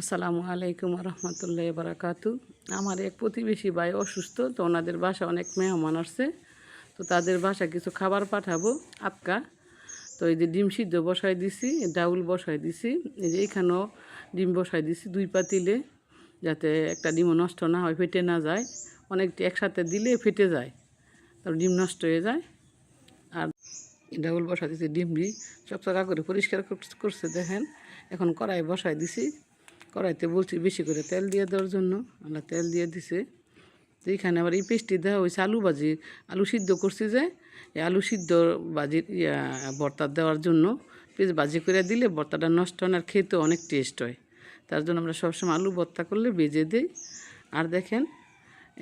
আসসালামু আলাইকুম রহমতুল্লাহ বারাকাতু। আমার এক প্রতিবেশী ভাই অসুস্থ, তো ওনাদের বাসা অনেক মেহমান আসছে, তো তাদের বাসা কিছু খাবার পাঠাবো আজকা। তো এই যে ডিম সিদ্ধ বসাই দিছি, ডাউল বসাই দিছি, এই যে এখানেও ডিম বসাই দিছি 2 পাতিলে, যাতে একটা ডিমও নষ্ট না হয়, ফেটে না যায়। অনেকটি একসাথে দিলে ফেটে যায়, তারপর ডিম নষ্ট হয়ে যায়। আর ডাউল বসাই দিছি, ডিমটি চকচকা করে পরিষ্কার করছে দেখেন। এখন কড়াই বসাই দিছি, কড়াইতে বলছি বেশি করে তেল দিয়ে দেওয়ার জন্য, আমরা তেল দিয়ে দিছে। তো এইখানে আবার এই পেস্টটি দেওয়া হয়েছে আলু ভাজি, আলু সিদ্ধ করছি যে এই আলু সিদ্ধ ভাজির ভর্তা দেওয়ার জন্য। পেস্ট ভাজি করে দিলে ভর্তাটা নষ্ট হয় না, আর খেতে অনেক টেস্ট হয়। তার জন্য আমরা সবসময় আলু ভর্তা করলে ভেজে দিই। আর দেখেন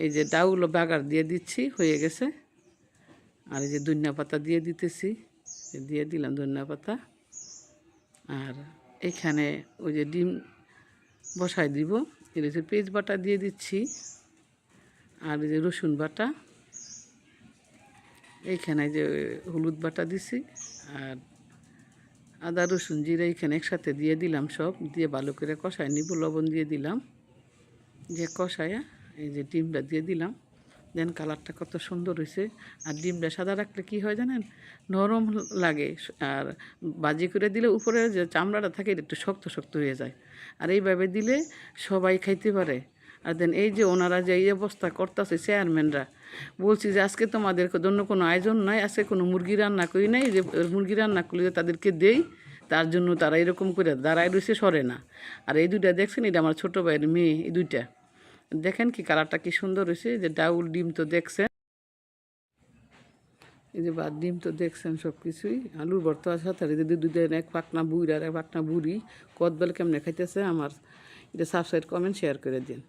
এই যে ডাউল বাগার দিয়ে দিচ্ছি, হয়ে গেছে। আর এই যে ধনিয়া পাতা দিয়ে দিতেছি, দিয়ে দিলাম ধনিয়া পাতা। আর এইখানে ওই যে ডিম বসাই দিব, এর যে পেঁয়াজ বাটা দিয়ে দিচ্ছি, আর এই যে রসুন বাটা, এইখানে যে হলুদ বাটা দিছি, আর আদা রসুন জিরা এইখানে একসাথে দিয়ে দিলাম, সব দিয়ে ভালো করে কষায় নিব। লবণ দিয়ে দিলাম, যে কষায়া এই যে ডিমটা দিয়ে দিলাম। দেন কালারটা কত সুন্দর হয়েছে। আর ডিমটা সাদা রাখলে কী হয় জানেন, নরম লাগে, আর ভাজি করে দিলে উপরে যে চামড়াটা থাকে এটা একটু শক্ত শক্ত হয়ে যায়। আর এইভাবে দিলে সবাই খাইতে পারে। আর দেন এই যে ওনারা যে এই অবস্থা করতেছে চেয়ারম্যানরা, বলছি যে আজকে তোমাদের জন্য কোনো আয়োজন নাই, আজকে কোনো মুরগি রান্না করি নাই, যে মুরগি রান্না করলে তাদেরকে দেই, তার জন্য তারা এরকম করে দাঁড়ায় রয়েছে, সরে না। আর এই দুইটা দেখছেন, এটা আমার ছোটো ভাইয়ের মেয়ে, এই দুইটা দেখেন কি কালারটা কি সুন্দর হয়েছে। যে ডাউল ডিম তো দেখছেন, এই যে বাদ ডিম তো দেখছেন, সব কিছুই আলুর ভর্তার সাথে দুধের এক পাকনা বুড়ি আর এক পাকনা বুড়ি কদবেল কেমনে খাইতেছে আমার, এটা সাবস্ক্রাইব কমেন্ট শেয়ার করে দিন।